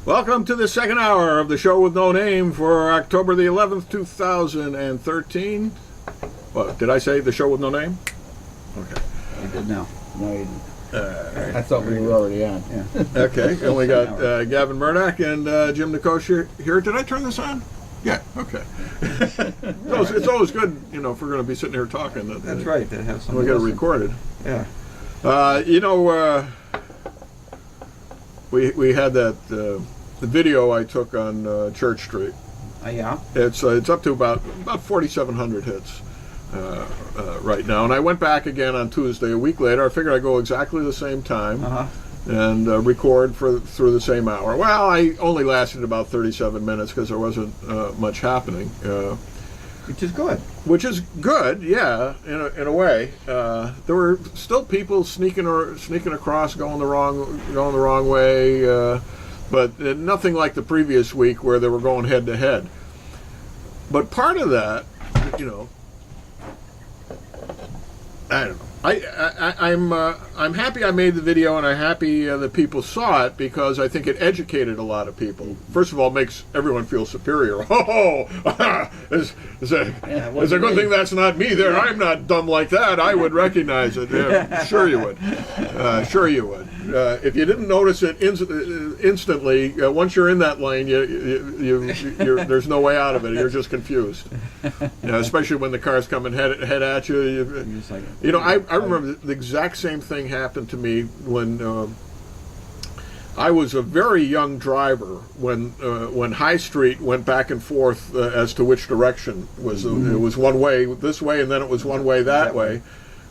Welcome to the second hour of the show with no name for October the 11th, 2013. What, did I say the show with no name? Okay. You did now. No, you didn't. I thought we were already on. Yeah. Okay, and we got Gavin Murdoch and Jim Nicosia here. Did I turn this on? Yeah, okay. It's always good, you know, if we're going to be sitting here talking. That's right, to have something. We got it recorded. Yeah. We had that the video I took on Church Street. Yeah. It's up to about 4,700 hits right now, and I went back again on Tuesday, a week later. I figured I'd go exactly the same time and record through the same hour. Well, I only lasted about 37 minutes because there wasn't much happening. Which is good. Which is good, yeah, in a way. There were still people sneaking across, going the wrong way, but nothing like the previous week where they were going head to head. But part of that, you know, I don't know. I'm happy I made the video, and I'm happy that people saw it because I think it educated a lot of people. First of all, it makes everyone feel superior. Oh, it's a good thing that's not me there. I'm not dumb like that. I would recognize it. Yeah, sure you would. Sure you would. If you didn't notice it instantly, once you're in that lane, there's no way out of it. You're just confused. Especially when the car's coming head at you. You know, I remember the exact same thing happened to me when I was a very young driver when High Street went back and forth as to which direction was. It was one way this way, and then it was one way that way,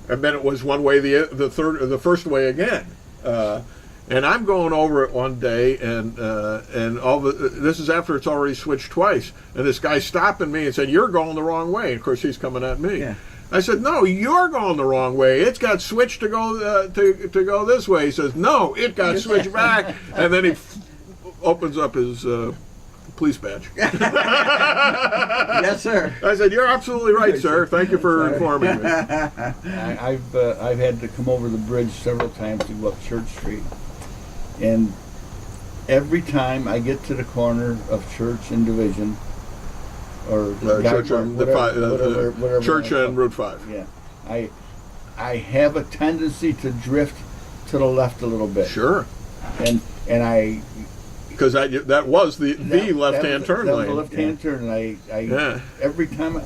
and then it was one way the first way again. And I'm going over it one day, and this is after it's already switched twice, and this guy stopping me and said, "You're going the wrong way." And of course, he's coming at me. Yeah. I said, "No, you're going the wrong way. It's got switched to go to go this way." He says, "No, it got switched back." And then he opens up his police badge. Yes, sir. I said, "You're absolutely right, sir. Thank you for informing me." I've had to come over the bridge several times to go up Church Street, and every time I get to the corner of Church and Division, or Church and whatever Church and Route 5. Yeah, I have a tendency to drift to the left a little bit. Sure. And I. Because that was the left-hand turn lane. That was the left-hand turn, and I every time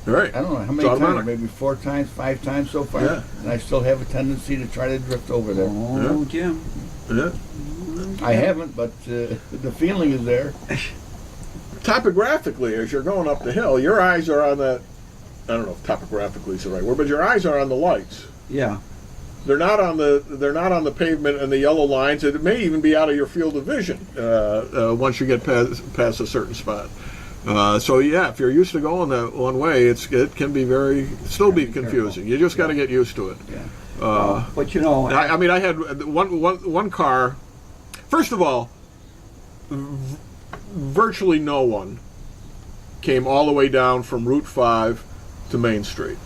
right. I don't know how many times, maybe 4 times, 5 times so far, and I still have a tendency to try to drift over there. Oh, Jim. Yeah. I haven't, but the feeling is there. Topographically, as you're going up the hill, your eyes are on that. I don't know if topographically is the right word, but your eyes are on the lights. Yeah. They're not on the pavement and the yellow lines. It may even be out of your field of vision once you get past a certain spot. So yeah, if you're used to going that one way, it can be still be confusing. You just got to get used to it. Yeah. But you know, I mean, I had one car. First of all, virtually no one came all the way down from Route 5 to Main Street.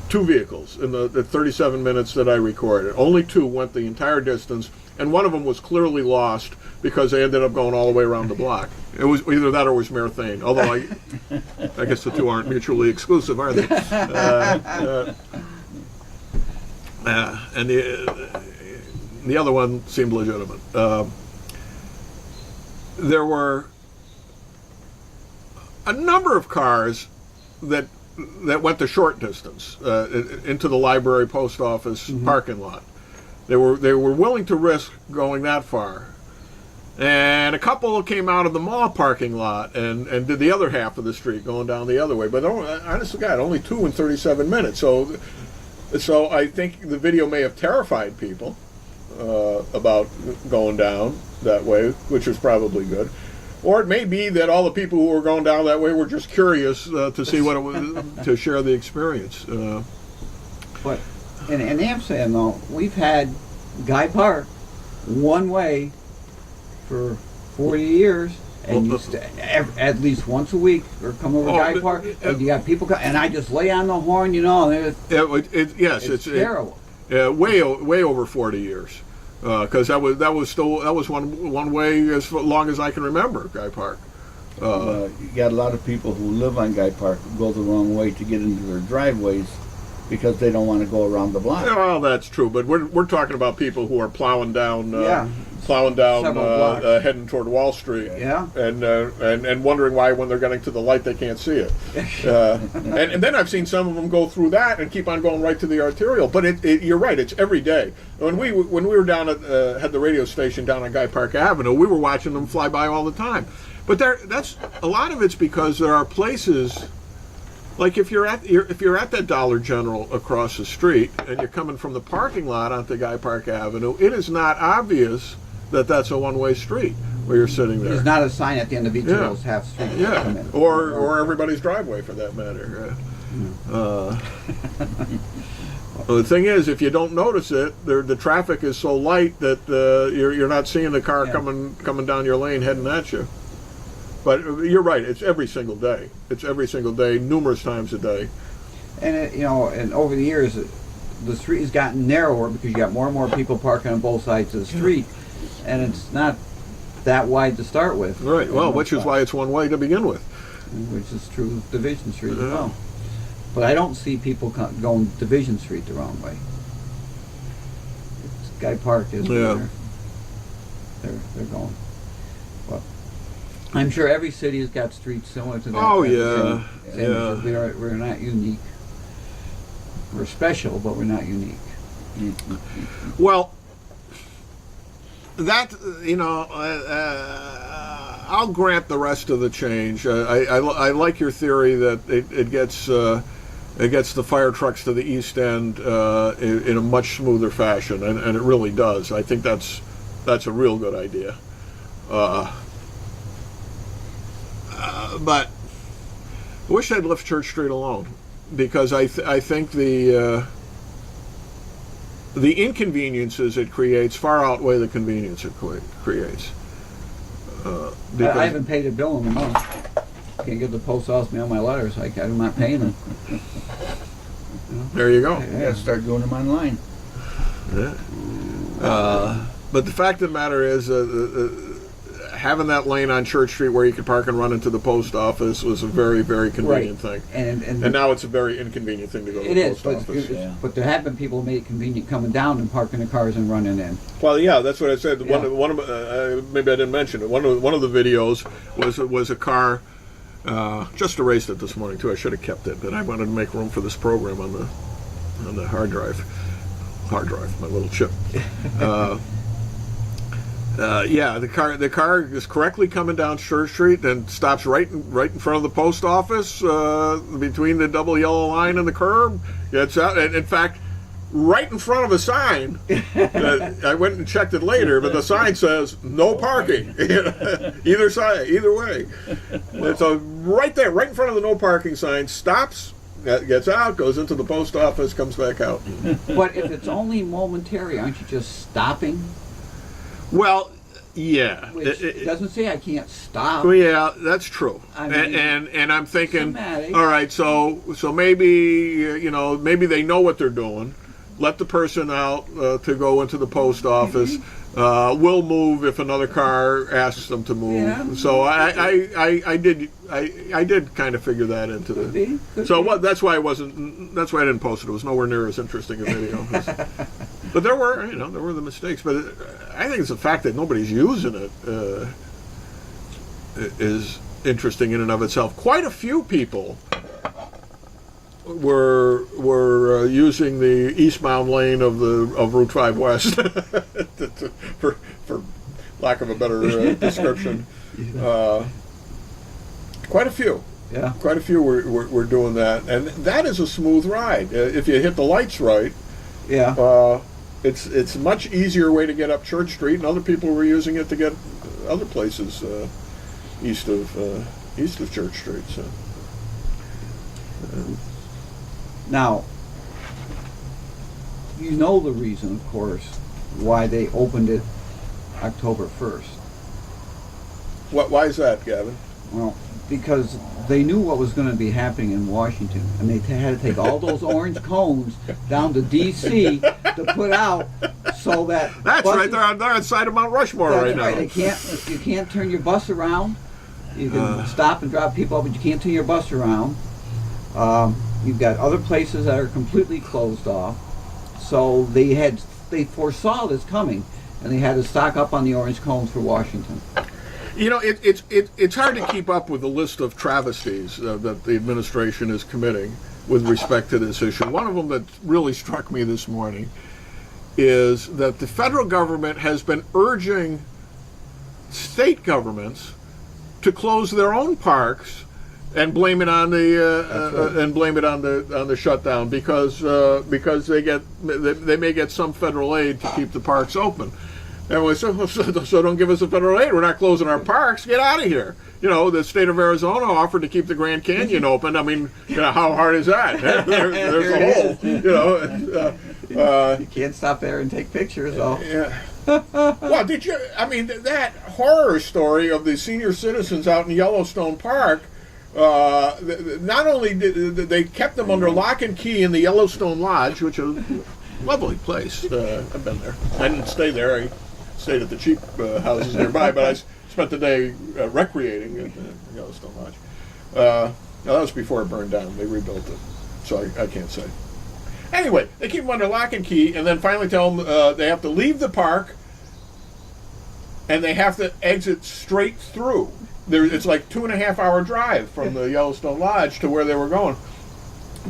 2 vehicles in the 37 minutes that I recorded. Only 2 went the entire distance, and one of them was clearly lost because they ended up going all the way around the block. It was either that or it was Mare Thane, although I guess the 2 aren't mutually exclusive, are they? And the other one seemed legitimate. There were a number of cars that went the short distance into the library post office parking lot. They were willing to risk going that far, and a couple came out of the mall parking lot and did the other half of the street going down the other way. But honestly, God, only 2 in 37 minutes. So I think the video may have terrified people about going down that way, which was probably good. Or it may be that all the people who were going down that way were just curious to see what it was, to share the experience. But in Amsterdam, though, we've had Guy Park one way for 40 years, and at least once a week, or come over Guy Park, and you got people and I just lay on the horn, you know. And it's terrible. Way over 40 years. because that was one way as long as I can remember, Guy Park. You got a lot of people who live on Guy Park who go the wrong way to get into their driveways because they don't want to go around the block. Well, that's true, but we're talking about people who are plowing down, Several blocks. heading toward Wall Street, Yeah. and wondering why when they're getting to the light they can't see it. And then I've seen some of them go through that and keep on going right to the arterial. But you're right, it's every day. When we were down at had the radio station down on Guy Park Avenue, we were watching them fly by all the time. But that's a lot of it's because there are places. Like if you're at that Dollar General across the street and you're coming from the parking lot onto Guy Park Avenue, it is not obvious that that's a one-way street where you're sitting there. There's not a sign at the end of each of those half streets. that come in. or everybody's driveway for that matter. Well, the thing is, if you don't notice it, the traffic is so light that you're not seeing the car coming down your lane heading at you. But you're right. It's every single day. It's every single day, numerous times a day. And and over the years, the street has gotten narrower because you got more and more people parking on both sides of the street, and it's not that wide to start with. Right. Well, which is why it's one way to begin with. Which is true of Division Street as well. But I don't see people going Division Street the wrong way. Guy Park is where they're going. But I'm sure every city has got streets similar to that. Oh yeah, same. We're not unique. We're special, but we're not unique. Well, that I'll grant the rest of the change. I like your theory that it gets the fire trucks to the east end in a much smoother fashion, and it really does. I think that's a real good idea. But I wish they'd left Church Street alone, because I think the inconveniences it creates far outweigh the convenience it creates. I haven't paid a bill in a month. Can't get the post office mail my letters. I'm not paying them. There you go. You gotta start doing them online. Yeah. But the fact of the matter is, having that lane on Church Street where you could park and run into the post office was a very, very convenient thing. And now it's a very inconvenient thing to go to the post office. But there have been people who made it convenient coming down and parking the cars and running in. Well, yeah, that's what I said. Maybe I didn't mention it. One of the videos was a car. Just erased it this morning too. I should have kept it, but I wanted to make room for this program on the hard drive. My little chip. The car is correctly coming down Church Street, then stops right in front of the post office, between the double yellow line and the curb. Gets out, and in fact, right in front of a sign. I went and checked it later, but the sign says "No parking," either side, either way. And so right there, right in front of the "No parking" sign, stops. Gets out, goes into the post office, comes back out. But if it's only momentary, aren't you just stopping? Well, yeah. It doesn't say I can't stop. Well, yeah, that's true. I mean, and I'm thinking, semantics. all right, so maybe maybe they know what they're doing. Let the person out to go into the post office. We'll move if another car asks them to move. Yeah. So I did kind of figure that into Could the. be. That's why I didn't post it. It was nowhere near as interesting a video. But there were the mistakes. But I think it's the fact that nobody's using it is interesting in and of itself. Quite a few people were using the eastbound lane of Route 5 West for lack of a better description. Quite a few. Yeah. Quite a few were doing that, and that is a smooth ride if you hit the lights right. Yeah. It's a much easier way to get up Church Street, and other people were using it to get other places east of Church Street. So. Now, you know the reason, of course, why they opened it October 1st. Why is that, Gavin? Well, because they knew what was going to be happening in Washington, and they had to take all those orange cones down to D.C. to put out so that That's buses- right. They're on side of Mount Rushmore That's right now. right. You can't turn your bus around. You can stop and drop people, but you can't turn your bus around. You've got other places that are completely closed off. So they foresaw this coming, and they had to stock up on the orange cones for Washington. You know, it's hard to keep up with the list of travesties that the administration is committing with respect to this issue. One of them that really struck me this morning is that the federal government has been urging state governments to close their own parks and blame it on the shutdown because they may get some federal aid to keep the parks open. And we said, so don't give us the federal aid. We're not closing our parks. Get out of here. You know, the state of Arizona offered to keep the Grand Canyon open. I mean, how hard is that? There's a hole. You know. You can't stop there and take pictures, though. Yeah. Well, did you? I mean, that horror story of the senior citizens out in Yellowstone Park. Not only did they kept them under lock and key in the Yellowstone Lodge, which is a lovely place. I've been there. I didn't stay there. I stayed at the cheap houses nearby, but I spent the day recreating at the Yellowstone Lodge. Now, that was before it burned down. They rebuilt it, so I can't say. Anyway, they keep them under lock and key, and then finally tell them they have to leave the park, and they have to exit straight through. It's like 2.5 hour drive from the Yellowstone Lodge to where they were going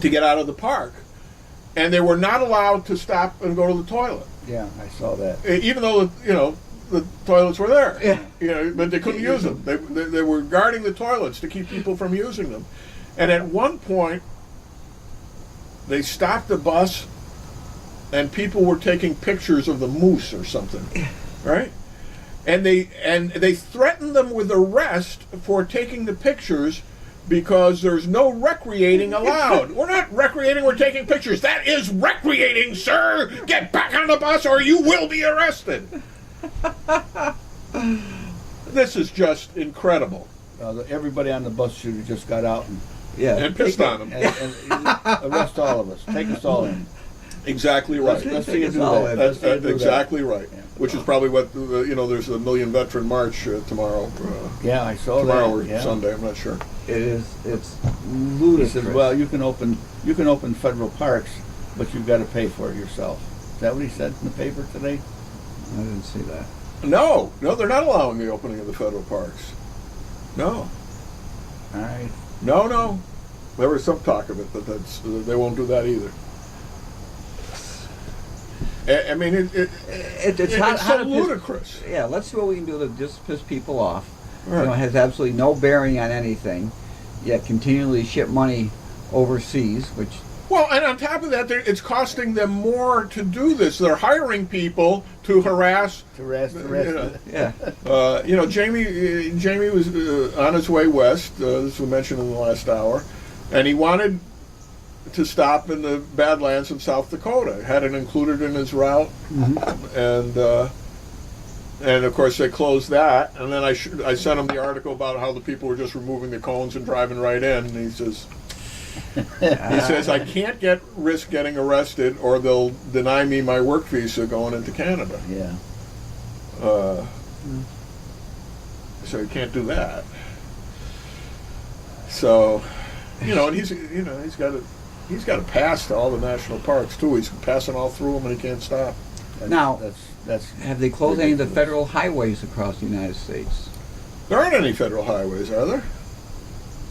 to get out of the park, and they were not allowed to stop and go to the toilet. Yeah, I saw that. Even though the toilets were there, Yeah. but they couldn't use them. They were guarding the toilets to keep people from using them, and at one point they stopped the bus, and people were taking pictures of the moose or something, right? And they threatened them with arrest for taking the pictures because there's no recreating allowed. We're not recreating, we're taking pictures. That is recreating, sir! Get back on the bus or you will be arrested! This is just incredible. Everybody on the bus should have just got out And pissed on them. and arrest all of us. Take us all in. Exactly right. Let's see you do all that. in. Let's see you do Exactly that. right. Yeah. Which is probably what, there's a Million Veteran March tomorrow. Yeah, I saw Tomorrow that. or Yeah. Sunday, I'm not sure. It's He ludicrous. says, "Well, you can open federal parks, but you've got to pay for it yourself." Is that what he said in the paper today? I didn't see that. No, they're not allowing the opening of the federal parks. No. All right. No. There was some talk of it, but they won't do that either. I mean, it's how so to piss- ludicrous. Yeah, let's see what we can do to just piss people off. Right. It has absolutely no bearing on anything, yet continually ship money overseas, which Well, and on top of that, it's costing them more to do this. They're hiring people to harass. To rest. yeah, Jamie was on his way west, as we mentioned in the last hour, and he wanted to stop in the Badlands in South Dakota. Had it included in his route, and of course they closed that. And then I sent him the article about how the people were just removing the cones and driving right in. And he says, I can't risk getting arrested, or they'll deny me my work visa going into Canada. Yeah. So you can't do that. So, and he's got a pass to all the national parks too. He's passing all through them, and he can't stop. Now, that's have they closed any of the ridiculous. federal highways across the United States? There aren't any federal highways, are there?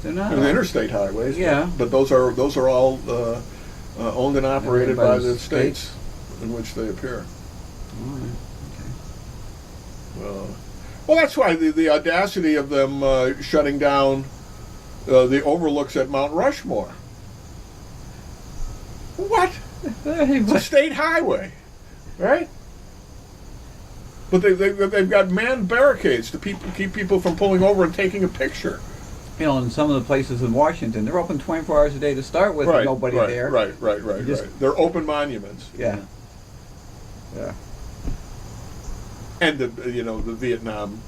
They're not. There's interstate highways. Yeah. But those are all owned and operated by the states. states in which they appear. All right. Well, that's why the audacity of them shutting down the overlooks at Mount Rushmore. What? It's a state highway, right? But they've got manned barricades to keep people from pulling over and taking a picture. In some of the places in Washington, they're open 24 hours a day to start with. Right, Nobody right, there. Right. Just- They're open monuments. Yeah. Yeah. And the Vietnam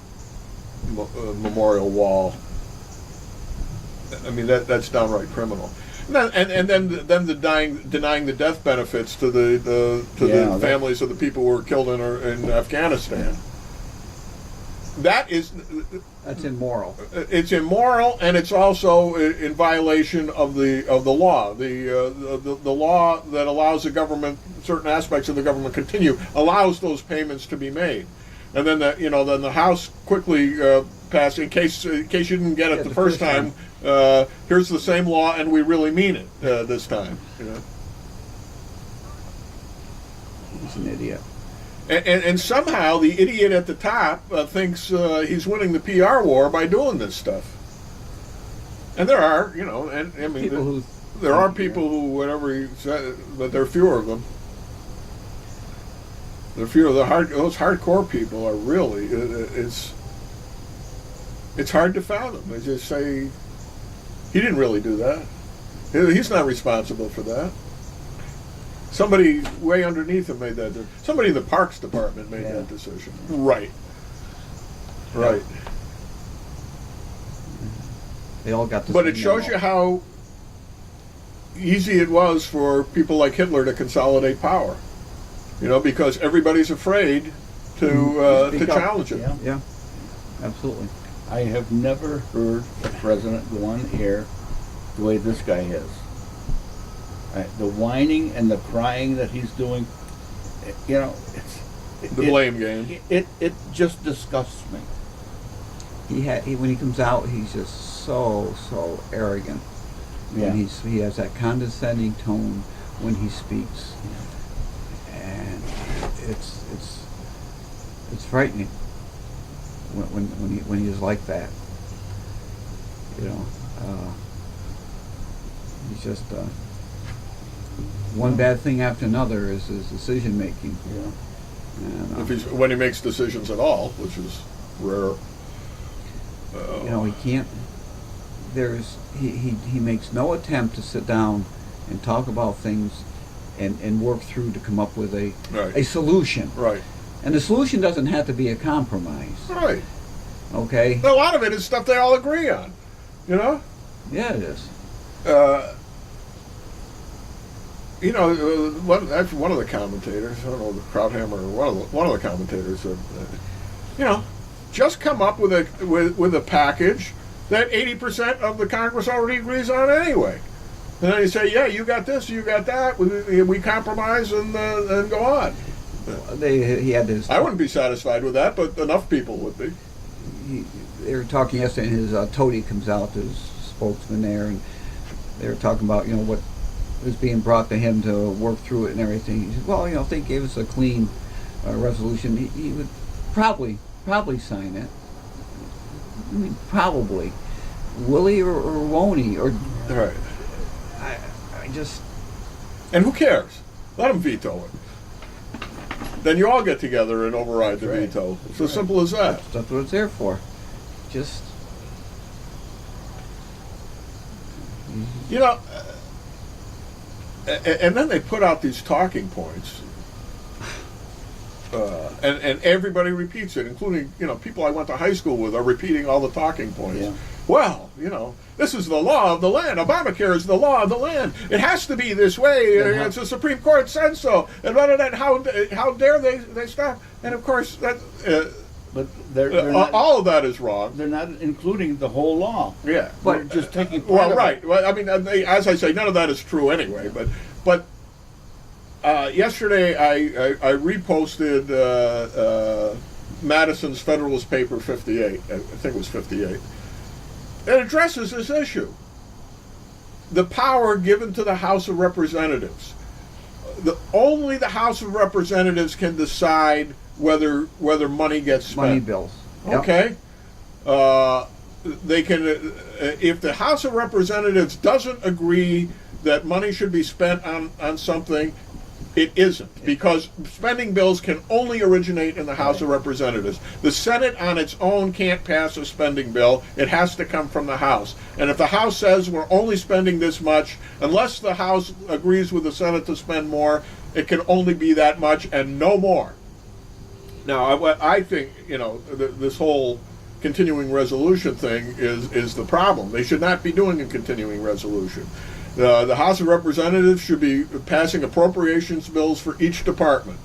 Memorial Wall. I mean that's downright criminal. And then denying the death benefits to the families of the people who were killed in Afghanistan. That's immoral. It's immoral, and it's also in violation of the law. The law that allows the government, certain aspects of the government continue, allows those payments to be made. And then the House quickly passed, in case you didn't get it the first time. Here's the same law, and we really mean it this time. He's an idiot. And somehow the idiot at the top thinks he's winning the PR war by doing this stuff. And there are, and I mean, there are people who, whatever he said, but there are fewer of them. There are fewer. Those hardcore people are really, it's hard to fathom. They just say, he didn't really do that. He's not responsible for that. Somebody way underneath him made that decision. Somebody in the Parks Department made that decision. Right. Right. They all got the But same it shows memo. you how easy it was for people like Hitler to consolidate power. Because everybody's afraid to Speak up. challenge it. Yeah, absolutely. I have never heard a president go on air the way this guy has. The whining and the crying that he's doing, it's The blame game. It just disgusts me. When he comes out, he's just so arrogant. Yeah. And he has that condescending tone when he speaks, and it's frightening when he is like that. He's just one bad thing after another is his decision making. Yeah. And, When he makes decisions at all, which is rare. he can't. He makes no attempt to sit down and talk about things and work through to come up with a solution. Right. And the solution doesn't have to be a compromise. Right. Okay? A lot of it is stuff they all agree on. Yeah, it is. One of the commentators, I don't know, Krauthammer, or one of the commentators said, just come up with a package that 80% of the Congress already agrees on anyway. And then you say, yeah, you got this, you got that, we compromise and go on. He had this. I wouldn't be satisfied with that, but enough people would be. They were talking yesterday, and his toady comes out, his spokesman there, and they were talking about what was being brought to him to work through it and everything. He said, well, if they gave us a clean resolution, he would probably sign it. I mean, probably. Will he or won't he? Or Right. I just. And who cares? Let him veto it. Then you all get together and override the veto. It's as simple as that. That's what it's there for. Just. And then they put out these talking points, and everybody repeats it, including people I went to high school with are repeating all the talking points. Yeah. Well, this is the law of the land. Obamacare is the law of the land. It has to be this way. It's the Supreme Court said so. And rather than how dare they stop? And of course that. But they're not, all of that is wrong. they're not including the whole law. Yeah, They're just taking part of right. it. Well, I mean, as I say, none of that is true anyway. But yesterday I reposted Madison's Federalist Paper 58. I think it was 58. It addresses this issue. The power given to the House of Representatives. Only the House of Representatives can decide whether money gets spent. Money bills. Yep. Okay. They can, if the House of Representatives doesn't agree that money should be spent on something, it isn't, because spending bills can only originate in the House of Representatives. The Senate on its own can't pass a spending bill. It has to come from the House. And if the House says we're only spending this much, unless the House agrees with the Senate to spend more, it can only be that much and no more. Now, I think, this whole continuing resolution thing is the problem. They should not be doing a continuing resolution. The House of Representatives should be passing appropriations bills for each department.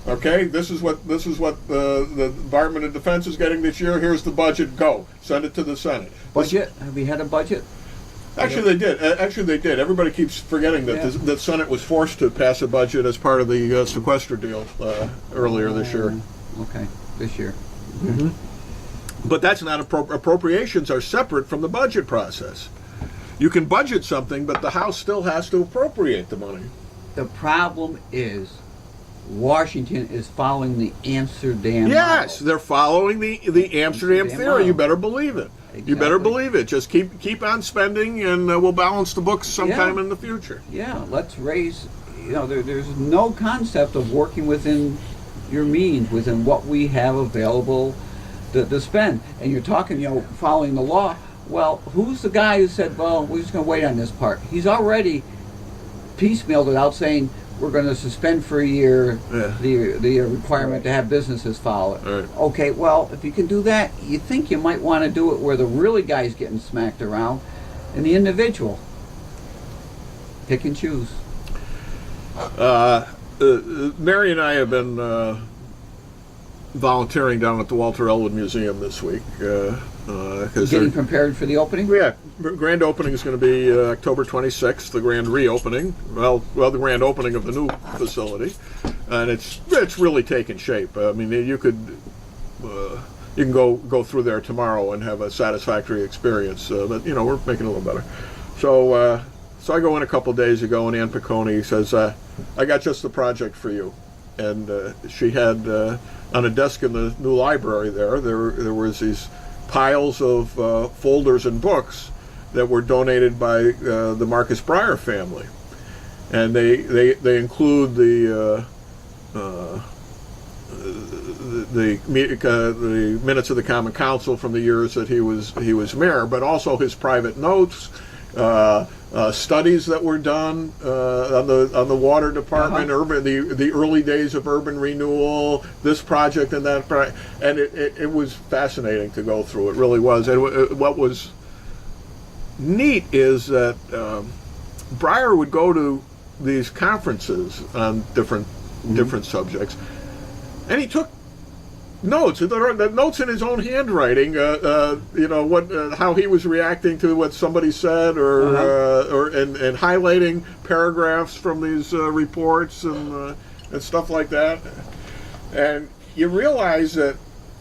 Okay, this is what the Department of Defense is getting this year. Here's the budget. Go send it to the Senate. Budget? Have we had a budget? Actually, they did. They did. Everybody keeps forgetting that the Senate was forced to pass a budget as part of the sequester deal earlier this year. Okay, this year. Mm-hmm. But that's not appropriations are separate from the budget process. You can budget something, but the House still has to appropriate the money. The problem is Washington is following the Amsterdam Yes, model. they're following the Amsterdam theory. model. You better believe it. Exactly. You better believe it. Just keep on spending, and we'll balance the books sometime in the future. Yeah, let's raise, there's no concept of working within your means, within what we have available to spend. And you're talking, following the law. Well, who's the guy who said, well, we're just going to wait on this part? He's already piecemealed it out, saying we're going to suspend for a year the requirement to have businesses follow it. Right. Okay, well, if you can do that, you think you might want to do it where the really guy's getting smacked around and the individual. Pick and choose. Mary and I have been volunteering down at the Walter Elwood Museum this week. Getting prepared for the opening? Yeah, grand opening is going to be October 26th, the grand reopening. Well, the grand opening of the new facility, and it's really taken shape. I mean, you can go through there tomorrow and have a satisfactory experience. But we're making it a little better. So I go in a couple days ago, and Ann Piccone says, "I got just the project for you," and she had on a desk in the new library there was these piles of folders and books that were donated by the Marcus Breyer family, and they include the minutes of the Common Council from the years that he was mayor, but also his private notes, studies that were done on the water department, the early days of urban renewal, this project and that project, and it was fascinating to go through. It really was. And what was neat is that Breyer would go to these conferences on different subjects, and he took notes. The notes in his own handwriting. How he was reacting to what somebody said, and highlighting paragraphs from these reports and stuff like that. And you realize that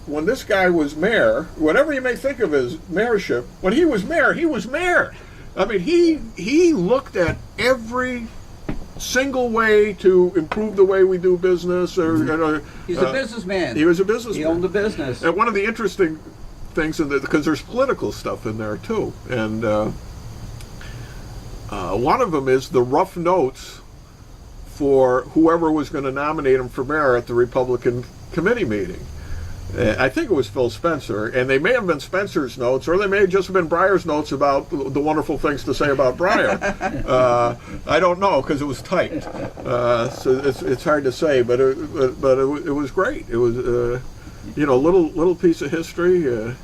when this guy was mayor, whatever you may think of his mayorship, when he was mayor, he was mayor. I mean, he looked at every single way to improve the way we do business. He's a businessman. He was a businessman. He owned a business. And one of the interesting things, because there's political stuff in there too, and one of them is the rough notes for whoever was going to nominate him for mayor at the Republican committee meeting. I think it was Phil Spencer, and they may have been Spencer's notes, or they may have just been Breyer's notes about the wonderful things to say about Breyer. I don't know, because it was typed, so it's hard to say. But it was great. It was little piece of history.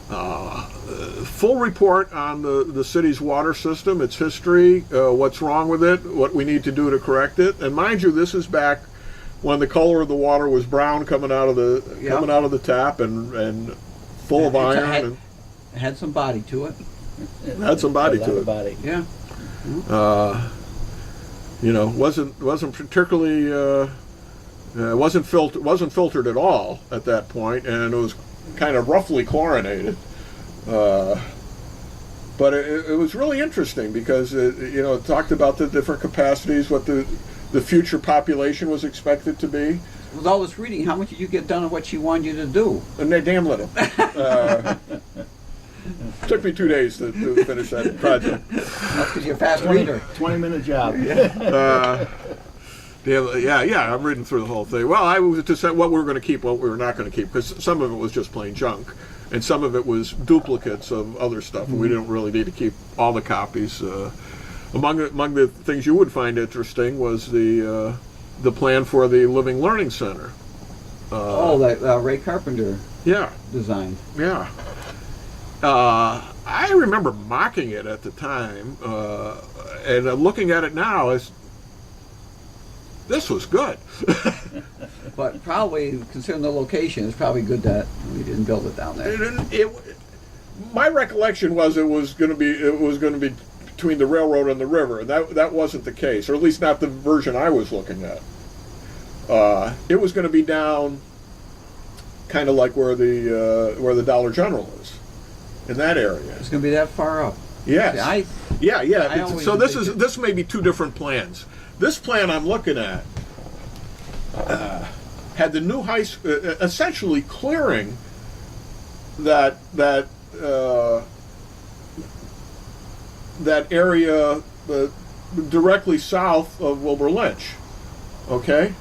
Full report on the city's water system, its history, what's wrong with it, what we need to do to correct it. And mind you, this is back when the color of the water was brown coming out of the tap and full of iron. It had some body to it. Had some body to it. Body. Yeah. Wasn't particularly wasn't filtered at all at that point, and it was kind of roughly chlorinated. But it was really interesting because it talked about the different capacities, what the future population was expected to be. With all this reading, how much did you get done of what she wanted you to do? And they damn little. Took me 2 days to finish that project. That's because you're a fast reader. 20-minute job. I'm reading through the whole thing. Well, I was to say what we were going to keep, what we were not going to keep, because some of it was just plain junk, and some of it was duplicates of other stuff, and we didn't really need to keep all the copies. Among the things you would find interesting was the plan for the Living Learning Center. That Ray Carpenter Yeah. designed. Yeah. I remember mocking it at the time, and looking at it now as this was good. But probably, considering the location, it's probably good that we didn't build it down there. My recollection was it was going to be between the railroad and the river, and that wasn't the case, or at least not the version I was looking at. It was going to be down, kind of like where the Dollar General is, in that area. It's going to be that far up. Yes. See, I always So think this may be two different plans. This plan I'm looking at had the new high school essentially clearing that area directly south of Wilbur Lynch. Okay,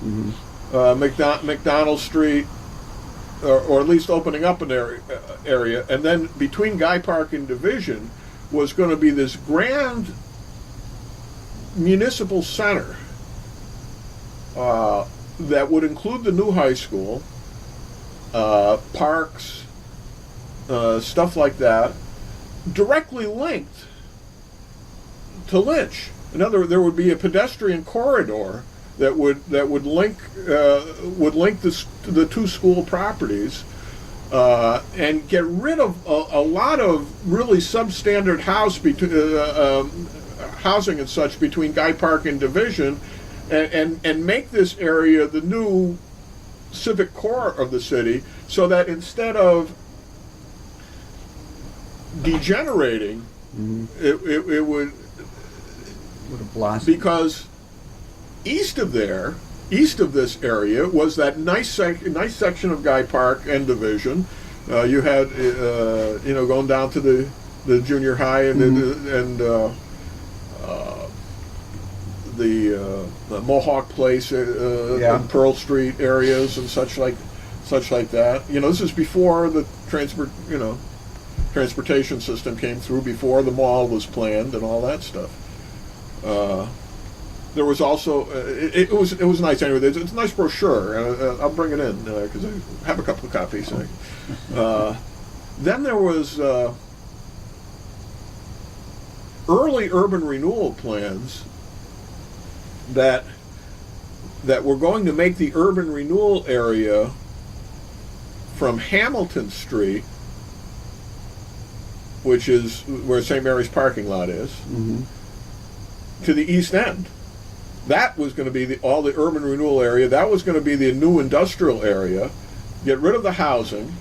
McDonald Street, or at least opening up an area, and then between Guy Park and Division was going to be this grand municipal center that would include the new high school, parks, stuff like that, directly linked to Lynch. In other words, there would be a pedestrian corridor that would link the two school properties, and get rid of a lot of really substandard housing and such between Guy Park and Division, and make this area the new civic core of the city, so that instead of degenerating, it would have blossomed. Because east of this area was that nice section of Guy Park and Division. You had going down to the junior high and the Mohawk Place and Pearl Street areas and such like that. This is before the transportation system came through, before the mall was planned and all that stuff. There was also it was nice anyway. It's a nice brochure. I'll bring it in because I have a couple of copies. Then there was early urban renewal plans that were going to make the urban renewal area from Hamilton Street, which is where St. Mary's parking lot is, to the East End. That was going to be all the urban renewal area. That was going to be the new industrial area. Get rid of the housing,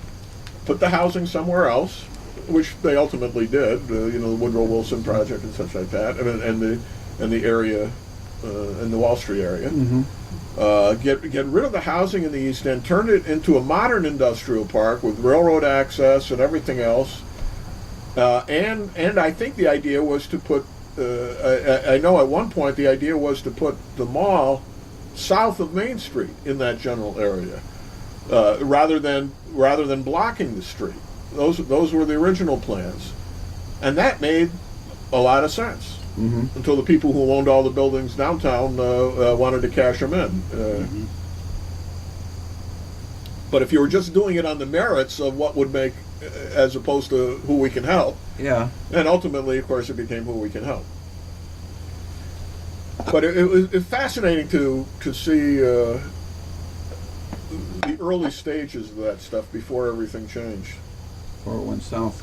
put the housing somewhere else, which they ultimately did. The Woodrow Wilson project and such like that, and the area, in the Wall Street area. Get rid of the housing in the East End, turn it into a modern industrial park with railroad access and everything else. And I think the idea was to put. I know at one point the idea was to put the mall south of Main Street in that general area, rather than blocking the street. Those were the original plans, and that made a lot of sense until the people who owned all the buildings downtown wanted to cash them in. But if you were just doing it on the merits of what would make, as opposed to who we can help, and ultimately, of course, it became who we can help. But it was fascinating to see the early stages of that stuff before everything changed. Before it went south.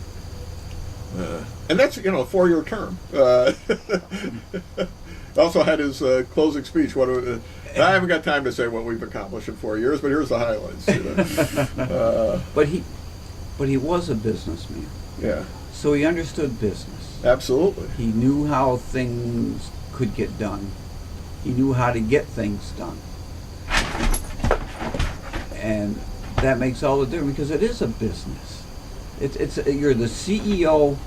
And that's a 4-year term. Also had his closing speech. I haven't got time to say what we've accomplished in 4 years, but here's the highlights. But he was a businessman. Yeah. So he understood business. Absolutely. He knew how things could get done. He knew how to get things done. And that makes all the difference, because it is a business. You're the CEO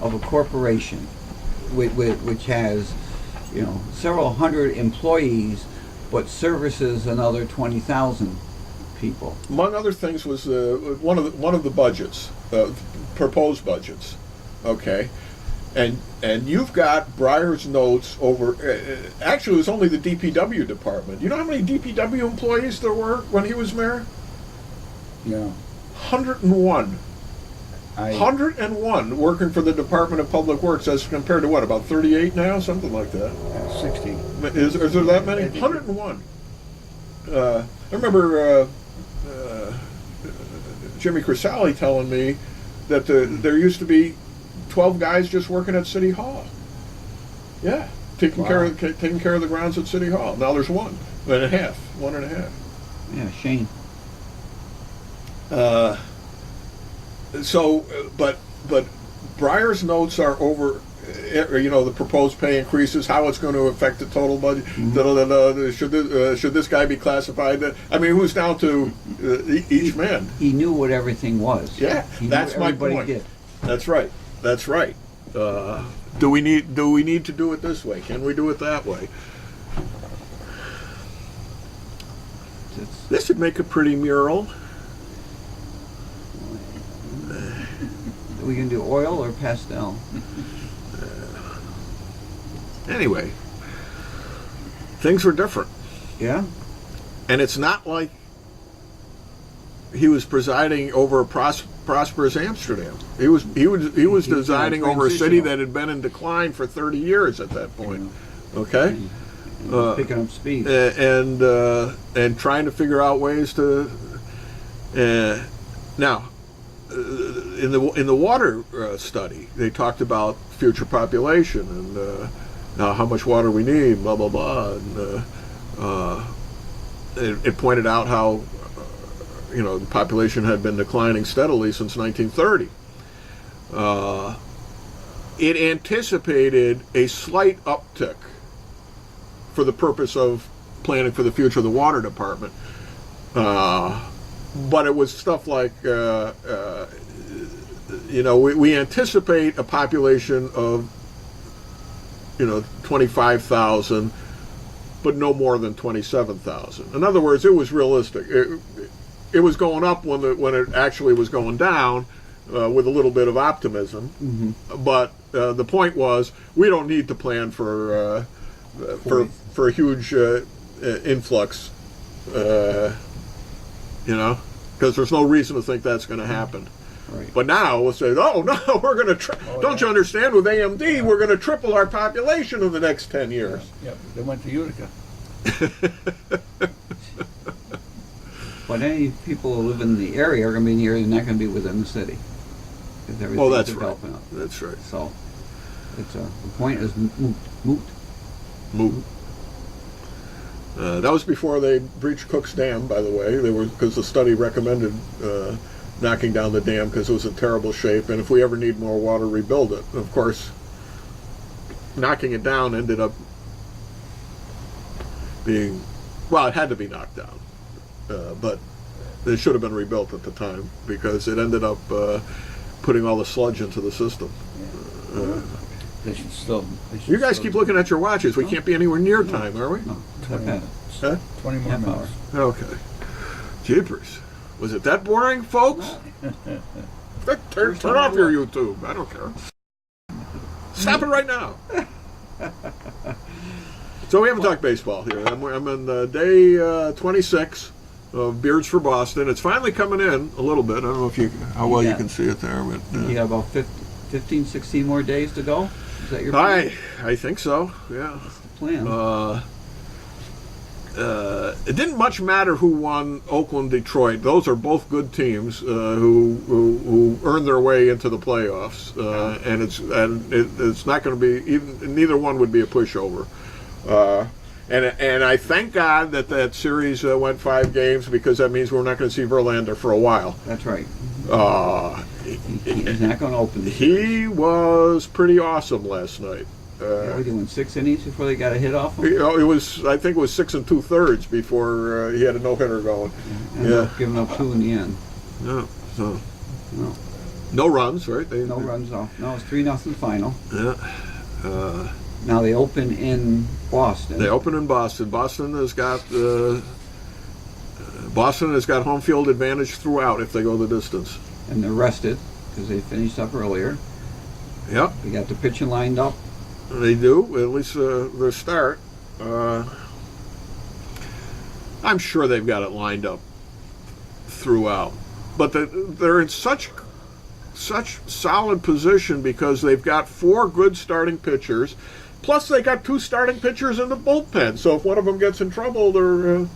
of a corporation which has several hundred employees, but services another 20,000 people. Among other things was one of the budgets, proposed budgets, okay, and you've got Breyer's notes over. Actually, it was only the DPW department. You know how many DPW employees there were when he was mayor? Yeah, 101. 101 working for the Department of Public Works as compared to what, about 38 now? Something like that. 60. Is there that many? 101. I remember Jimmy Crisali telling me that there used to be 12 guys just working at City Hall. Yeah, taking care of the grounds at City Hall. Now there's one and a half. Yeah, Shane. But Breyer's notes are over. The proposed pay increases, how it's going to affect the total budget. Should this guy be classified? I mean, it was down to each man. He knew what everything was. Yeah, that's my point. Did. That's right. Do we need to do it this way? Can we do it that way? This would make a pretty mural. Are we going to do oil or pastel? Anyway, things were different. Yeah. And it's not like he was presiding over a prosperous Amsterdam. He was presiding over a city that had been in decline for 30 years at that point. Okay? Picking up speed. And trying to figure out ways to now in the water study, they talked about future population and how much water we need, blah blah blah, and it pointed out how the population had been declining steadily since 1930. It anticipated a slight uptick for the purpose of planning for the future of the water department. But it was stuff like, we anticipate a population of, 25,000, but no more than 27,000. In other words, it was realistic. It was going up when it actually was going down, with a little bit of optimism. Mm-hmm. But the point was, we don't need to plan for a huge influx. Because there's no reason to think that's going to happen. Right. But now we'll say, oh no, we're going to. Don't you understand? With AMD, we're going to triple our population in the next 10 years. Yeah, they went to Utica. But any people who live in the area are going to be in the area, and not going to be within the city. Well, that's right. That's right. So, the point is moot. That was before they breached Cook's Dam, by the way. Because the study recommended knocking down the dam because it was in terrible shape, and if we ever need more water, rebuild it. And of course, knocking it down ended up being, it had to be knocked down, but it should have been rebuilt at the time because it ended up putting all the sludge into the system. They should still. You guys keep looking at your watches. We can't be anywhere near time, are we? No, 20 minutes. Huh? 20 more minutes. Okay. Jeepers. Was it that boring, folks? Turn off your YouTube. I don't care. Stop it right now. So we haven't talked baseball here. I'm on day 26 of Beards for Boston. It's finally coming in a little bit. I don't know how well you can see it there. But, you got about 15, 16 more days to go? Is that your plan? I think so, yeah. That's the plan. It didn't much matter who won Oakland, Detroit. Those are both good teams who earned their way into the playoffs, and it's not going to be neither one would be a pushover. And I thank God that series went 5 games because that means we're not going to see Verlander for a while. That's right. He's not going to open. He was pretty awesome last night. He went 6 innings before they got a hit off him? I think it was 6 2/3 before he had a no-hitter going. And giving up 2 in the end. No runs, right? No runs off. No, it's 3-0 final. Yeah. Now they open in Boston. Boston has got home field advantage throughout if they go the distance. And they're rested because they finished up earlier. Yep. They got the pitching lined up. They do, at least their start. I'm sure they've got it lined up throughout. But they're in such such solid position because they've got 4 good starting pitchers, plus they got 2 starting pitchers in the bullpen. So if one of them gets in trouble, they're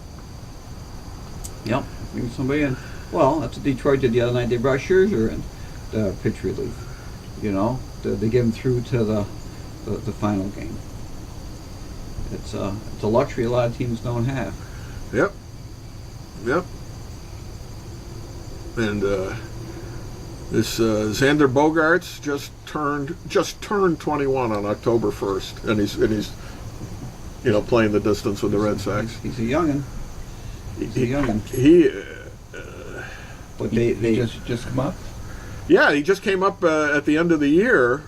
Yep, bring somebody in. Well, that's what Detroit did the other night. They brought Scherzer in the pitch relief. You know, they get him through to the final game. It's a luxury a lot of teams don't have. Yep. And this Xander Bogaerts just turned 21 on October 1st, and he's playing the distance with the Red Sox. He's a youngin. But they just come up. Yeah, he just came up at the end of the year.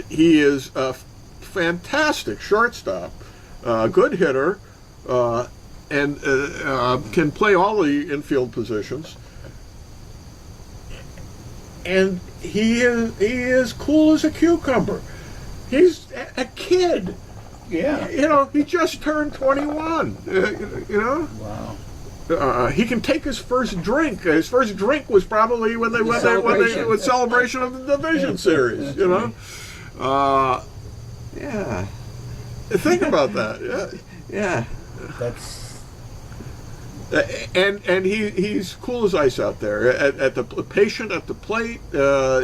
He is a fantastic shortstop, good hitter, and can play all the infield positions. And he is cool as a cucumber. He's a kid. Yeah. He just turned 21. Wow. He can take his first drink. His first drink was probably when they went there with celebration of the division series. Yeah. Think about that. Yeah. That's And he's cool as ice out there. At the patient at the plate.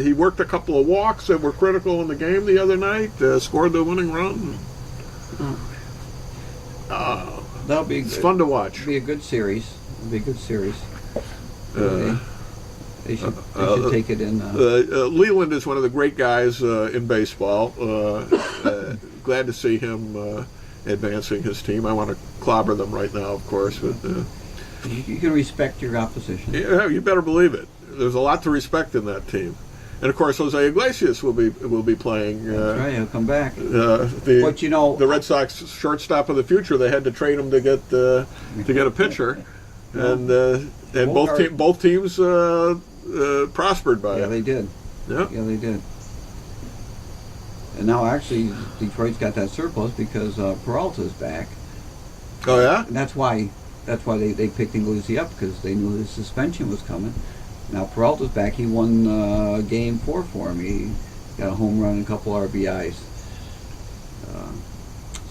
He worked a couple of walks that were critical in the game the other night. Scored the winning run. That'll be. It's fun to watch. It'll be a good series. It'll be a good series. They should take it in. Leland is one of the great guys in baseball. Glad to see him advancing his team. I want to clobber them right now, of course, but you can respect your opposition. yeah, you better believe it. There's a lot to respect in that team, and of course, Jose Iglesias will be playing. That's right, he'll come back. But the Red Sox shortstop of the future, they had to trade him to get a pitcher, and both teams prospered by it. Yeah, they did. Yeah, they did. And now, actually, Detroit's got that surplus because Peralta's back. Oh yeah. And that's why they picked Iglesias up, because they knew his suspension was coming. Now Peralta's back. He won Game 4 for him. He got a home run and a couple RBIs.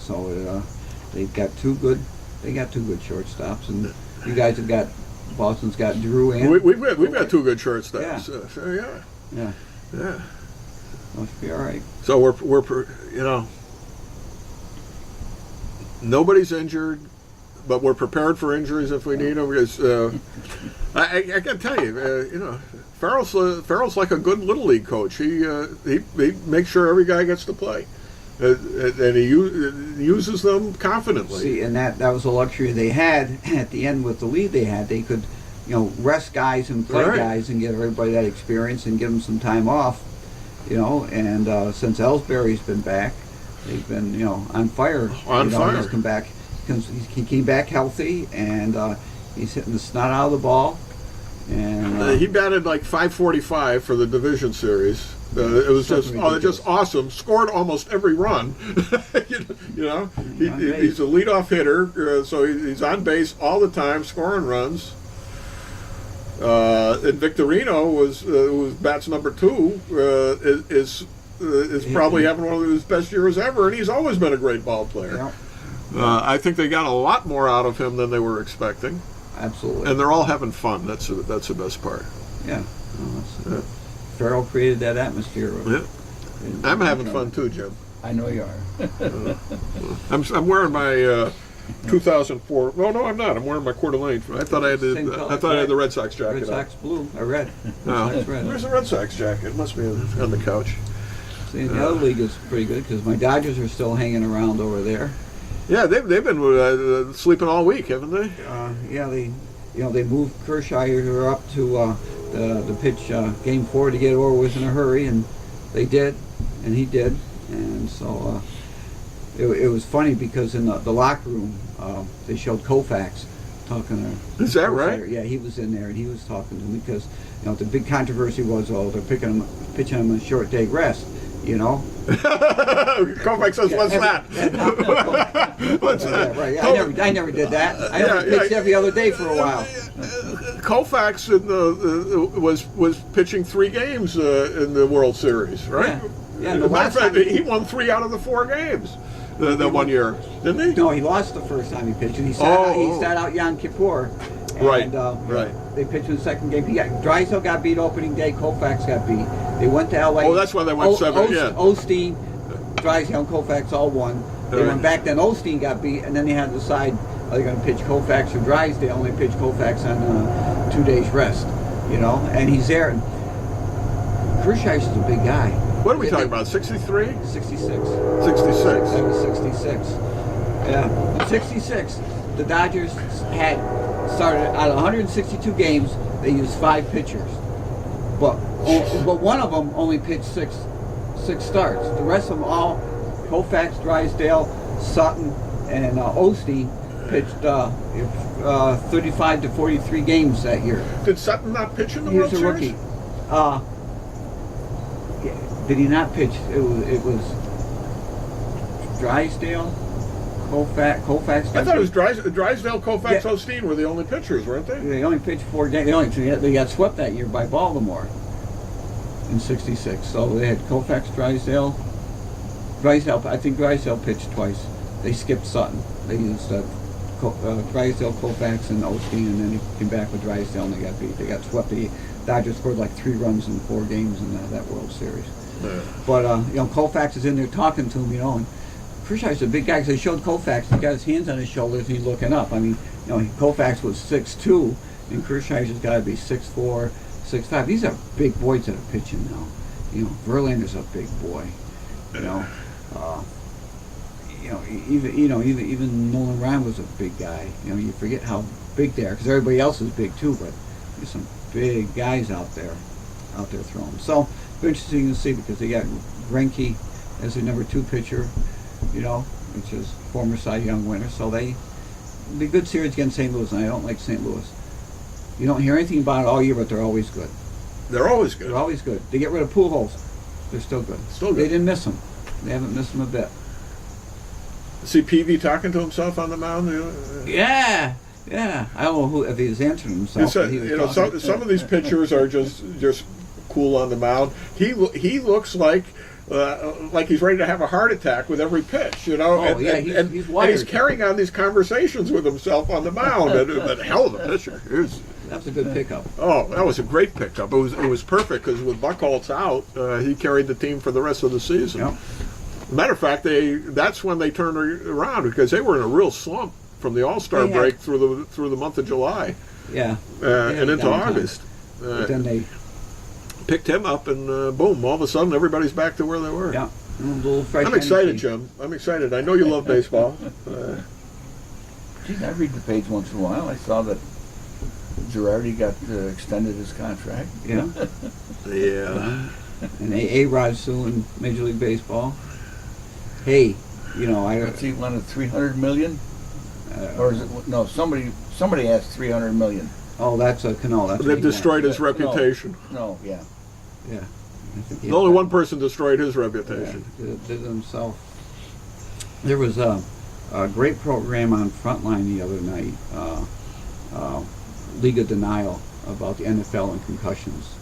So they've got two good shortstops, and you guys have got Boston's got Drew and we've got 2 good shortstops. Yeah. So yeah. Must be all right. So we're nobody's injured, but we're prepared for injuries if we need them. Because I got to tell you, Farrell's like a good little league coach. He makes sure every guy gets to play, and he uses them confidently. See, and that was a luxury they had at the end with the lead they had. They could, rest guys and play guys and give everybody that experience and give them some time off. And since Ellsbury's been back, they've been, on fire. On fire. He's come back. He came back healthy, and he's hitting the snot out of the ball. And he batted like .545 for the division series. It was just awesome. Scored almost every run. He's a leadoff hitter, so he's on base all the time, scoring runs. And Victorino who bats number 2, is probably having one of his best years ever, and he's always been a great ball player. Yeah. I think they got a lot more out of him than they were expecting. Absolutely. And they're all having fun. That's the best part. Yeah. Farrell created that atmosphere. Yeah. I'm having fun too, Jim. I know you are. I'm wearing my 2004. No, I'm not. I'm wearing my Coeur d'Alene. I thought I had the Red Sox jacket. Red Sox blue. I read. Oh. Where's the Red Sox jacket? It must be on the couch. See, the other league is pretty good because my Dodgers are still hanging around over there. Yeah, they've been sleeping all week, haven't they? They moved Kershaw up to the pitch Game 4 to get over with in a hurry, and they did, and he did, and so it was funny because in the locker room they showed Koufax talking to. Is that right? Yeah, he was in there and he was talking to me because the big controversy was they're pitching him a short day rest. Koufax says, "What's that?" What's that? Right. I never did that. I only pitched every other day for a while. Koufax was pitching 3 games in the World Series, right? Yeah. As a matter of fact, he won 3 out of the 4 games that one year, didn't he? No, he lost the first time he pitched. He sat out Yom Kippur. And, Right. They pitched in the second game. Drysdale got beat opening day. Koufax got beat. They went to L.A. Oh, that's why they went 7. Yeah. Osteen, Drysdale, and Koufax all won. They went back. Then Osteen got beat, and then they had to decide are they going to pitch Koufax or Drysdale. And they pitched Koufax on 2 days rest. And he's there. And Kershish is a big guy. What are we talking about? 63? 66. 66. That was 66. Yeah. In 66, the Dodgers had started out of 162 games. They used 5 pitchers, but one of them only pitched six starts. The rest of them all, Koufax, Drysdale, Sutton, and Osteen pitched 35 to 43 games that year. Did Sutton not pitch in the He World was a Series? rookie. Did he not pitch? It was Drysdale, Koufax. I thought it was Drysdale, Koufax, Osteen were the only pitchers, weren't they? They only pitched 4 games. They got swept that year by Baltimore in '66. So they had Koufax, Drysdale. I think Drysdale pitched twice. They skipped Sutton. They used Drysdale, Koufax, and Osteen, and then he came back with Drysdale, and they got beat. They got swept. The Dodgers scored like 3 runs in 4 games in that World Series. Yeah. But Koufax is in there talking to him, and Kershaw's a big guy because they showed Koufax. He got his hands on his shoulders and he's looking up. I mean, Koufax was 6'2", and Kershaw's has got to be 6'4", 6'5". These are big boys that are pitching now. Verlander's a big boy. Even Nolan Ryan was a big guy. You forget how big they are because everybody else is big too. But there's some big guys out there throwing. So it's interesting to see because they got Greinke as their number 2 pitcher. Which is former Cy Young winner. So it'll be a good series against St. Louis, and I don't like St. Louis. You don't hear anything about it all year, but they're always good. They're always good. They're always good. They get rid of Pujols, they're still good. Still good. They didn't miss him. They haven't missed him a bit. See Peavy talking to himself on the mound? Yeah. I don't know if he was answering himself. Some of these pitchers are just cool on the mound. He looks like he's ready to have a heart attack with every pitch, he's wired. And he's carrying on these conversations with himself on the mound. But hell of a pitcher. That's a good pickup. Oh, that was a great pickup. It was perfect because with Buchholz out, he carried the team for the rest of the season. Yep. Matter of fact, that's when they turned around because they were in a real slump from the All-Star break through the month of July. Yeah. And into August. But then they picked him up, and boom! All of a sudden, everybody's back to where they were. Yeah. A little fresh I'm excited, energy. Jim. I'm excited. I know you love baseball. Geez, I read the page once in a while. I saw that Girardi got extended his contract. Yeah. Yeah. And A-Rod's suing Major League Baseball. Hey, What's he wanted $300 million? Or is it no? Somebody asked $300 million. Oh, that's a Cano. That's They've destroyed his reputation. No, yeah. Yeah. Only one person destroyed his reputation. Yeah, did himself. There was a great program on Frontline the other night, League of Denial, about the NFL and concussions.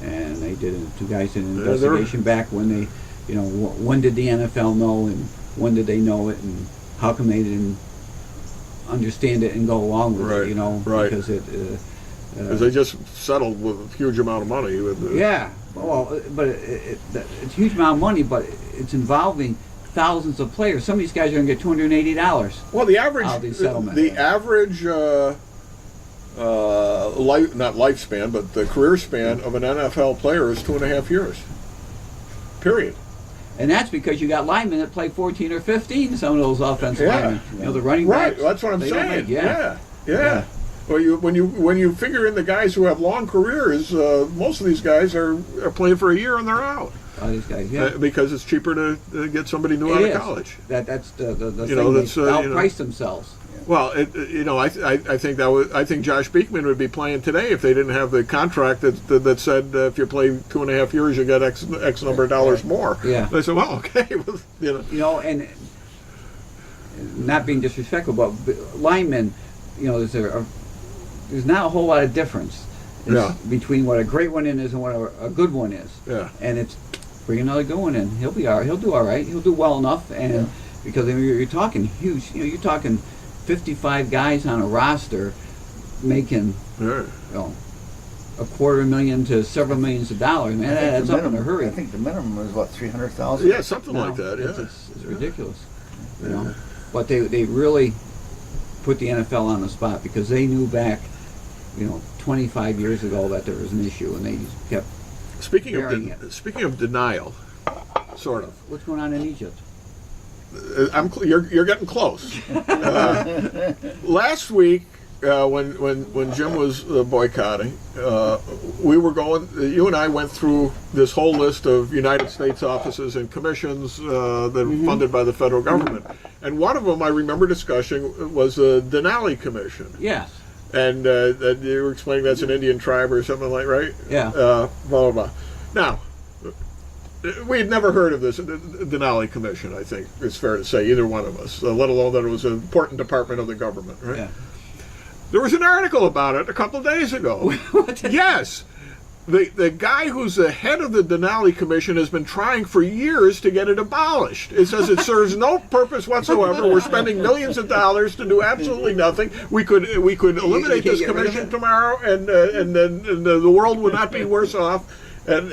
And they did 2 guys did an investigation back when they, when did the NFL know and when did they know it and how come they didn't understand it and go along with it, right. Because Because they just settled with a huge amount of money. Yeah, well, but it's a huge amount of money, but it's involving thousands of players. Some of these guys are going to get $280. Well, the average, out of these settlements. the average, not lifespan, but the career span of an NFL player is 2.5 years. Period. And that's because you got linemen that play 14 or 15. Some of those offensive linemen, the running backs. Right, that's what I'm saying. Yeah. Well, when you figure in the guys who have long careers, most of these guys are playing for a year and they're out. These guys, yeah. Because it's cheaper to get somebody new out of college. That's the thing. They outprice themselves. Well, I think I think Josh Beekman would be playing today if they didn't have the contract that said if you play 2.5 years you get X number of dollars more. Yeah. They said, well, okay, and not being disrespectful, but linemen, there's there's not a whole lot of difference between what a great one is and what a good one is. Yeah. And it's bring another good one in. He'll be all right. He'll do all right. He'll do well enough. And because I mean, you're talking huge. You're talking 55 guys on a roster making $250,000 to several millions of dollars. Man, that's up in a hurry. I think the minimum is what, 300,000. Yeah, something like that. Yeah, it's ridiculous. You know, but they really put the NFL on the spot because they knew back, 25 years ago that there was an issue, and they just kept Speaking burying it. speaking of denial, sort of. What's going on in Egypt? You're getting close. Last week, when Jim was boycotting, we were going. You and I went through this whole list of United States offices and commissions that are funded by the federal government, and one of them I remember discussing was the Denali Commission. Yes. And that you were explaining that's an Indian tribe or something like, right? Yeah. Blah blah blah. Now, we had never heard of this Denali Commission. I think it's fair to say, either one of us, let alone that it was an important department of the government, right? Yeah. There was an article about it a couple of days ago. Yes. The guy who's the head of the Denali Commission has been trying for years to get it abolished. It says it serves no purpose whatsoever. We're spending millions of dollars to do absolutely nothing. We could eliminate this commission tomorrow, and then the world would not be worse off. And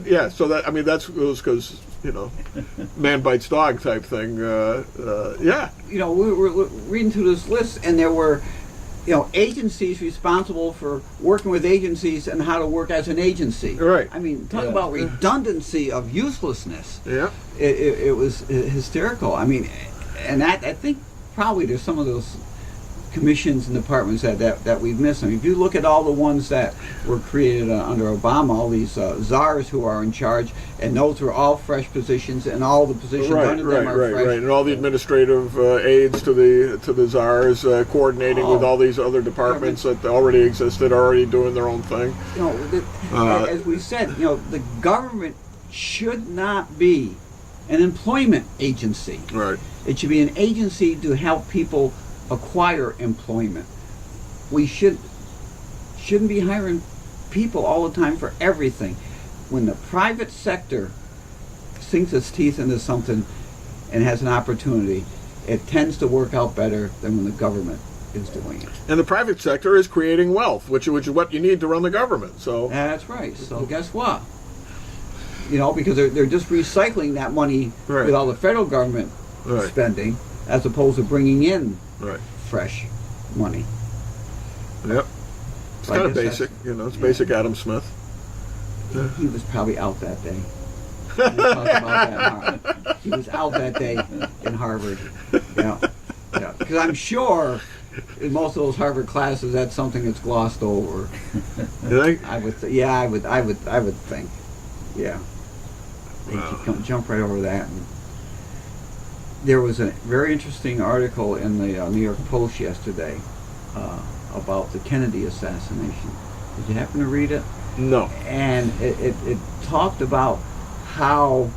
yeah, so that, I mean, that was because man bites dog type thing. Yeah. We were reading through this list, and there were agencies responsible for working with agencies and how to work as an agency. Right. I mean, talk about redundancy of uselessness. Yeah. It was hysterical. I mean, and I think probably there's some of those commissions and departments that we've missed. I mean, if you look at all the ones that were created under Obama, all these czars who are in charge, and those were all fresh positions, and all the positions under them are fresh. Right, and all the administrative aides to the czars, coordinating with all these other departments that already existed, already doing their own thing. As we said, the government should not be an employment agency. Right. It should be an agency to help people acquire employment. We shouldn't be hiring people all the time for everything. When the private sector sinks its teeth into something and has an opportunity, it tends to work out better than when the government is doing it. And the private sector is creating wealth, which is what you need to run the government. So that's right. So guess what? Because they're just recycling that money with all the federal government spending, as opposed to bringing in fresh money. Yep. It's kind of basic, it's basic Adam Smith. He was probably out that day. We talked about that. He was out that day in Harvard. Yeah. Because I'm sure in most of those Harvard classes that's something that's glossed over. You think? I would think. Yeah. They jump right over that. And there was a very interesting article in the New York Post yesterday about the Kennedy assassination. Did you happen to read it? No. And it talked about how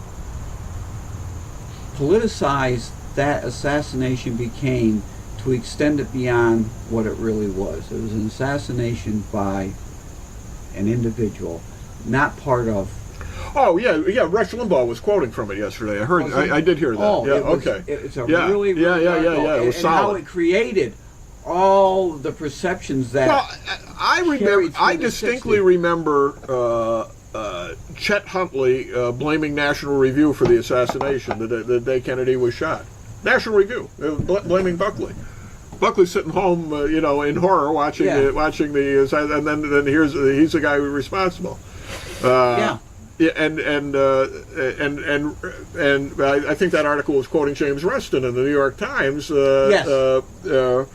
politicized that assassination became to extend it beyond what it really was. It was an assassination by an individual, not part of. Oh yeah. Rush Limbaugh was quoting from it yesterday. I heard. I did hear that. Oh, yeah. Okay. It's a really It was and solid. how it created all the perceptions that. Well, I distinctly remember Chet Huntley blaming National Review for the assassination the day Kennedy was shot. National Review blaming Buckley. Buckley's sitting home, in horror watching the, and then he's the guy who's responsible. Yeah, and I think that article was quoting James Reston in the New York Times. Yes. A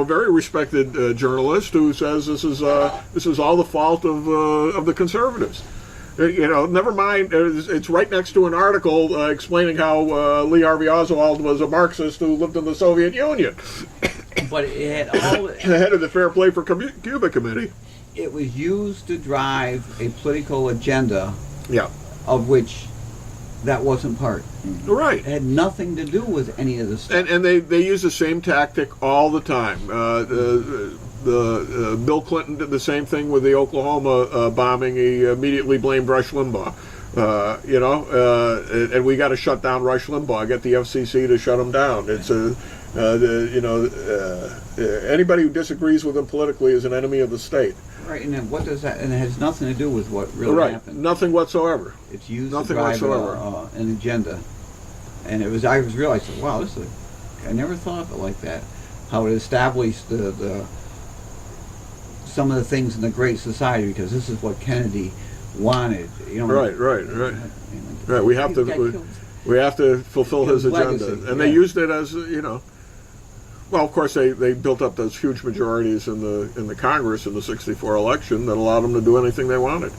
very respected journalist who says this is all the fault of the conservatives. Never mind. It's right next to an article explaining how Lee Harvey Oswald was a Marxist who lived in the Soviet Union. But it had all the head of the Fair Play for Cuba Committee. It was used to drive a political agenda. Yeah. Of which that wasn't part. Right. It had nothing to do with any of this stuff. And they use the same tactic all the time. Bill Clinton did the same thing with the Oklahoma bombing. He immediately blamed Rush Limbaugh. And we got to shut down Rush Limbaugh. Get the FCC to shut him down. It's anybody who disagrees with him politically is an enemy of the state. Right, and then what does that? And it has nothing to do with what really happened. Nothing whatsoever. It's used Nothing to drive whatsoever. An agenda. And it was. I was realizing, wow, this is. I never thought of it like that. How it established the some of the things in the Great Society, because this is what Kennedy wanted. Right. Right. We have to fulfill his agenda, legacy, and they used it as Well, of course, they built up those huge majorities in the Congress in the '64 election that allowed them to do anything they wanted.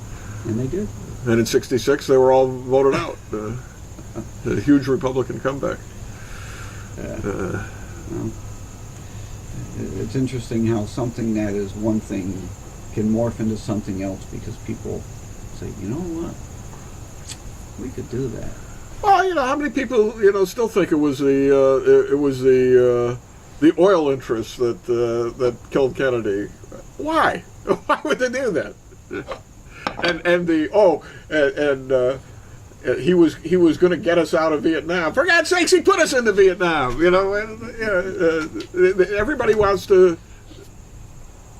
And they did. And in '66, they were all voted out. A huge Republican comeback. Well, it's interesting how something that is one thing can morph into something else because people say, you know what, we could do that. Well, how many people still think it was the oil interests that killed Kennedy? Why? Why would they do that? He was going to get us out of Vietnam. For God's sakes, he put us into Vietnam. Everybody wants to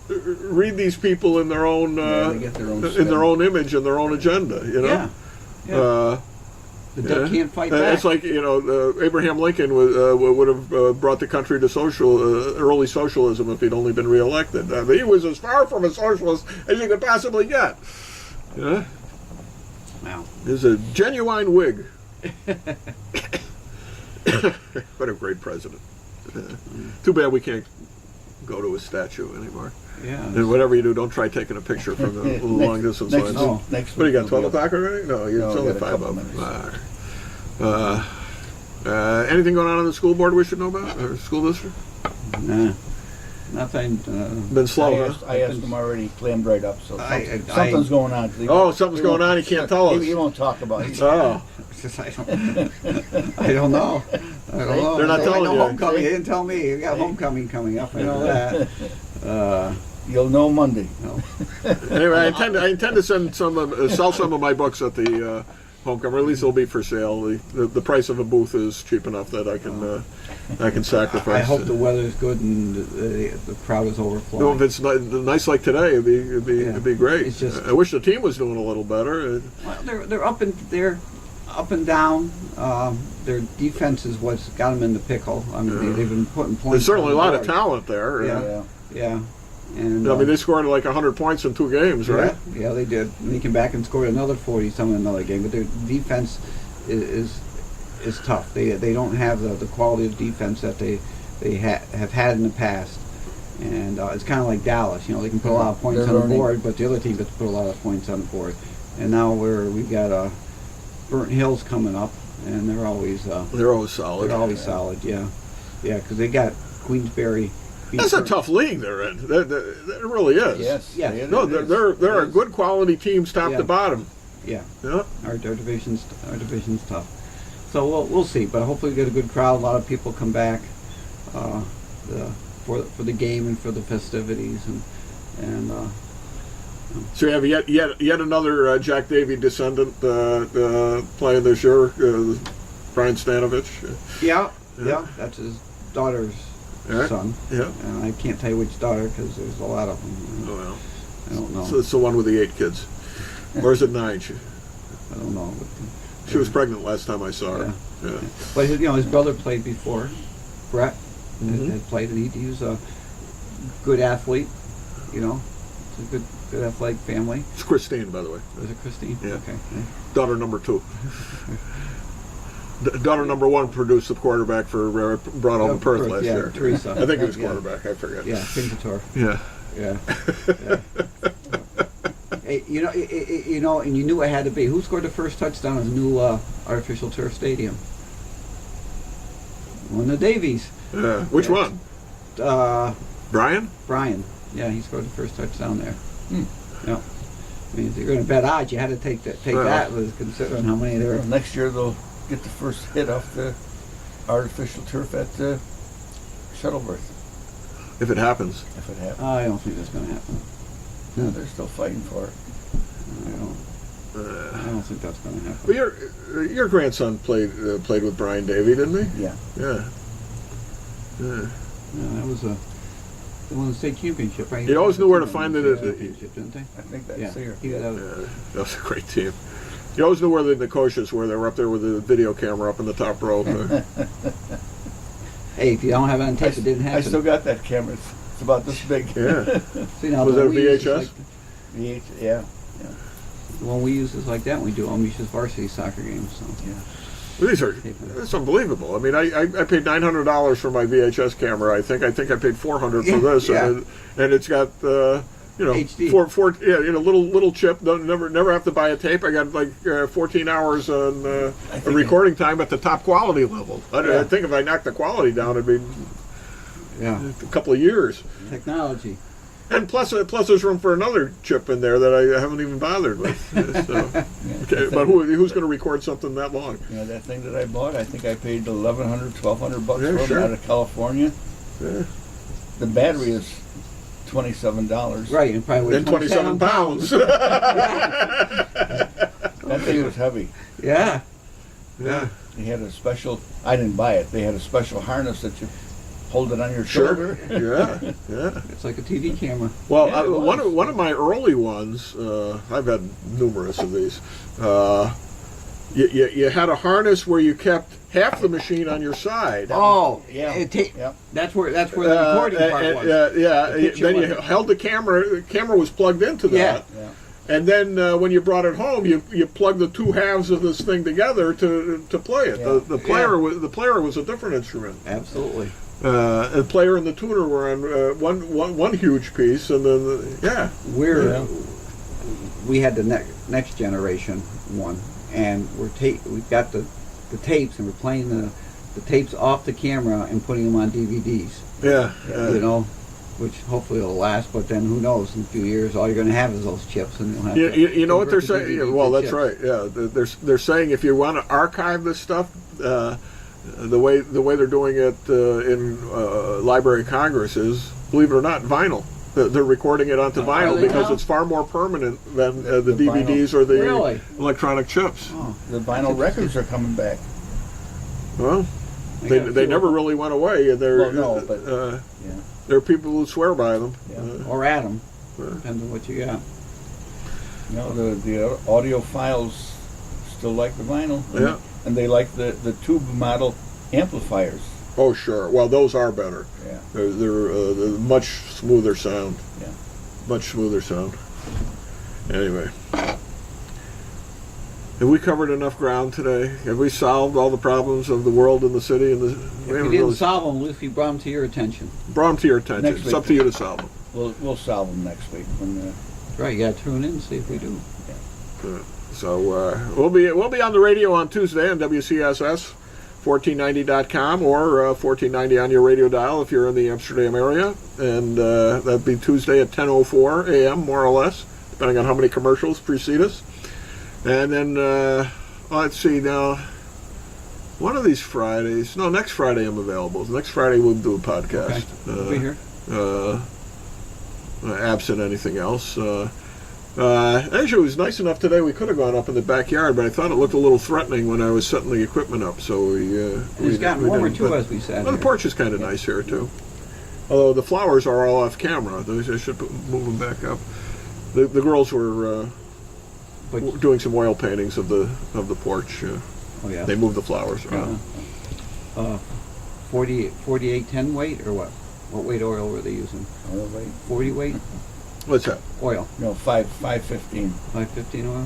read these people in their own They get their own in their own image and their own agenda. Yeah. The duck can't fight back. It's like Abraham Lincoln would have brought the country to early socialism if he'd only been reelected. He was as far from a socialist as you could possibly get. Yeah. Wow. He's a genuine Whig. What a great president. Too bad we can't go to his statue anymore. Yeah. And whatever you do, don't try taking a picture from the long distance lines. Next What do you got, week 12 we'll be o'clock already? No, it's No, only we got a 5 couple of them. minutes. Anything going on in the school board we should know about? Or school district? Nah. Nothing. Been slow, huh? I asked him already, clammed right up, so I- something's going on. Oh, something's going on, he can't tell us. He won't talk about it. Oh, I don't know. I don't know. They're not I telling know you. homecoming. He didn't tell me. We got homecoming coming up. I know that. You'll know Monday. No. anyway, I intend to sell some of my books at the homecoming. Or at least they'll be for sale. The price of a booth is cheap enough that I can sacrifice. I hope the weather's good and the crowd is overflowing. No, if it's nice like today, it'd be great. It's just- I wish the team was doing a little better. Well, they're up and down. Their defense is what's got them in the pickle. I mean, they've been putting points. There's certainly a on lot the of board. talent there. Yeah. And I mean, they scored like 100 points in 2 games, right? Yeah, they did. And they came back and scored another 40-some in another game. But their defense is tough. They don't have the quality of defense that they have had in the past. And it's kind of like Dallas. They can put a lot of points on the board, but the other team gets to put a lot of points on the board. And now we've got Burnt Hills coming up, and they're always solid. They're always solid. Yeah, because they got Queensberry. That's a tough league they're in. It really is. Yes. Yeah. No, there are good quality teams top to bottom. Yeah. Yeah. Our division's tough. So we'll see, but hopefully we get a good crowd. A lot of people come back for the game and for the festivities and. So you have yet another Jack Davey descendant playing this year, Brian Stanovich. Yeah, that's his daughter's son. Yeah. And I can't tell you which daughter because there's a lot of them. Oh, well. I don't know. So it's the one with the 8 kids. Or is it 9? I don't know. She was pregnant last time I saw her. Yeah. But his brother played before. Brett had played, and he was a good athlete. It's a good athletic family. It's Christine, by the way. Was it Christine? Yeah. Okay. Daughter number 2. Daughter number 1 produced the quarterback for brought home Perth last year. Teresa. I think he was quarterback. I forget. Yeah, Pinkator. Yeah. Yeah. Hey, and you knew it had to be. Who scored the first touchdown in the new artificial turf stadium? One of the Davies. Yeah. Which one? Brian? Brian. Yeah, he scored the first touchdown there. Yeah. I mean, if you're going to bet odds, you had to take Yeah. that with considering how many there. Well, next year they'll get the first hit off the artificial turf at Shuttleworth, If it happens. if it happens. I don't think that's going to happen. No, they're still fighting for it. I don't think that's going to happen. But your grandson played with Brian Davey, didn't he? Yeah. Yeah. Yeah. Yeah, that was they won the state championship, right? You always knew where to find it. Championship, didn't they? I think that's Yeah. here. That was, Yeah, that was a great team. You always knew where the Nicotians were. They were up there with the video camera up in the top row. hey, if you don't have it on tape, it didn't happen. I still got that camera. It's about this big. Yeah. See, now, Was the it a one we use is VHS? like- Yeah. the one we use is like that when we do Amisha's varsity soccer games. So. Yeah. Well, it's unbelievable. I mean, I paid $900 for my VHS camera. I think I paid $400 for this, Yeah. and it's got HD. four little chip. Never have to buy a tape. I got like 14 hours on think recording time at the top quality level. I Yeah. think if I knocked the quality down, it'd be Yeah. a couple of years. Technology. And plus there's room for another chip in there that I haven't even bothered with. So, okay, but who's going to record something that long? Yeah, that thing that I bought, I think I paid $1,100, $1,200 Yeah, for it sure. out of California. Yeah. The battery is $27. Right, and probably And 27 pounds. That thing was heavy. Yeah. Yeah. They had a special. I didn't buy it. They had a special harness that you hold it on your Sure. shoulder. Yeah. Yeah. It's like a TV camera. Well, Yeah, it was. one of my early ones, I've had numerous of these. You had a harness where you kept half the machine on your side. Oh, Yeah. yeah. That's where the recording part was. Yeah. The picture Then you wasn't- held the camera. The camera was plugged into that. Yeah. Yeah. And then when you brought it home, you plugged the two halves of this thing together to play it. Yeah. The player was a different instrument. Absolutely. The player and the tuner were on one huge piece, and then we had the next generation one, and we've got the tapes, and we're playing the tapes off the camera and putting them on DVDs. Yeah. You know, which hopefully will last. But then who knows? In a few years, all you're going to have is those chips, and you'll have. You know what they're convert the saying? DVDs Well, to that's chips. right. Yeah, they're saying if you want to archive this stuff, the way they're doing it in Library of Congress is, believe it or not, vinyl. They're recording it onto vinyl they because now? it's far more permanent than the The DVDs or the Really? electronic chips. Oh, The vinyl records are coming back. Well, I they got a they few never of really went away. They're, Well, no, but- Yeah. there are people who swear by them. Yeah. them. Or Adam. Yeah. Depends on what you got. No, the audiophiles still like the vinyl. Yeah. And they like the tube model amplifiers. Oh, sure. Well, those are better. Yeah. They're much smoother sound. Yeah. Much smoother sound. Anyway. Have we covered enough ground today? Have we solved all the problems of the world and the city? And If we didn't solve them, at least we brought them to your attention. brought them to your attention. Next It's week. up to you to solve them. We'll solve them next week when. Right, you got to tune in and see if we do. So we'll be on the radio on Tuesday on WCSS 1490.com or 1490 on your radio dial if you're in the Amsterdam area, and that'd be Tuesday at 10:04 a.m. more or less, depending on how many commercials precede us. And then let's see now. One of these Fridays, no, next Friday I'm available. Next Friday we'll do a podcast. Okay. We'll be here. Absent anything else. Actually, it was nice enough today. We could have gone up in the backyard, but I thought it looked a little threatening when I was setting the equipment up. So It's gotten warmer didn't. too But- as we sat well, the here. porch is kind of nice here too. Although the flowers are all off camera, I should move them back up. The girls were But- doing some oil paintings of the porch. Oh yeah. They moved the flowers around. 4810 weight or what? What weight oil were they using? Oh, wait. 40 weight What's that? oil. No, 515. 515 oil.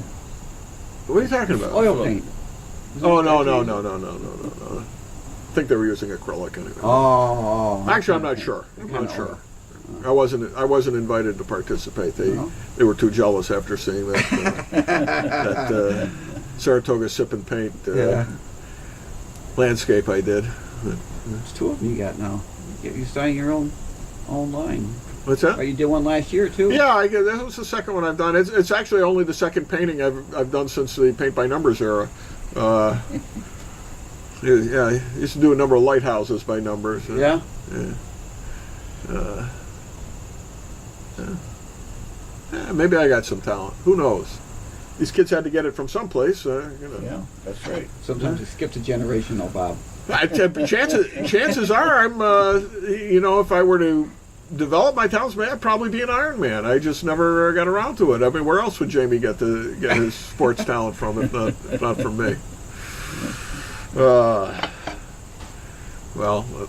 What are you talking about? Oil paint. Oh no. I think they were using acrylic anyway. Oh. Actually, I'm not sure. I'm What kind not of sure. I wasn't invited to participate. No? They were too jealous after seeing that Saratoga Sip and Paint Yeah. landscape I did. There's two of them you got now. You're starting your own line. What's that? Oh, you did one last year too. Yeah, that was the second one I've done. It's actually only the second painting I've done since the paint by numbers era. Yeah, I used to do a number of lighthouses by numbers. Yeah. Maybe I got some talent. Who knows? These kids had to get it from someplace. Yeah, that's right. Sometimes it skips a generation, though, Bob. Chances are, I'm. If I were to develop my talents, I'd probably be an Iron Man. I just never got around to it. I mean, where else would Jamie get his sports talent from if not from me? Well,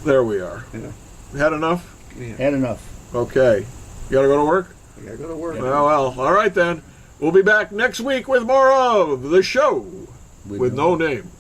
there we are. Yeah. Had enough? Yeah. Had enough. Okay. You gotta go to work? I gotta go to work. Well, all right then. We'll be back next week with more of the show with no name.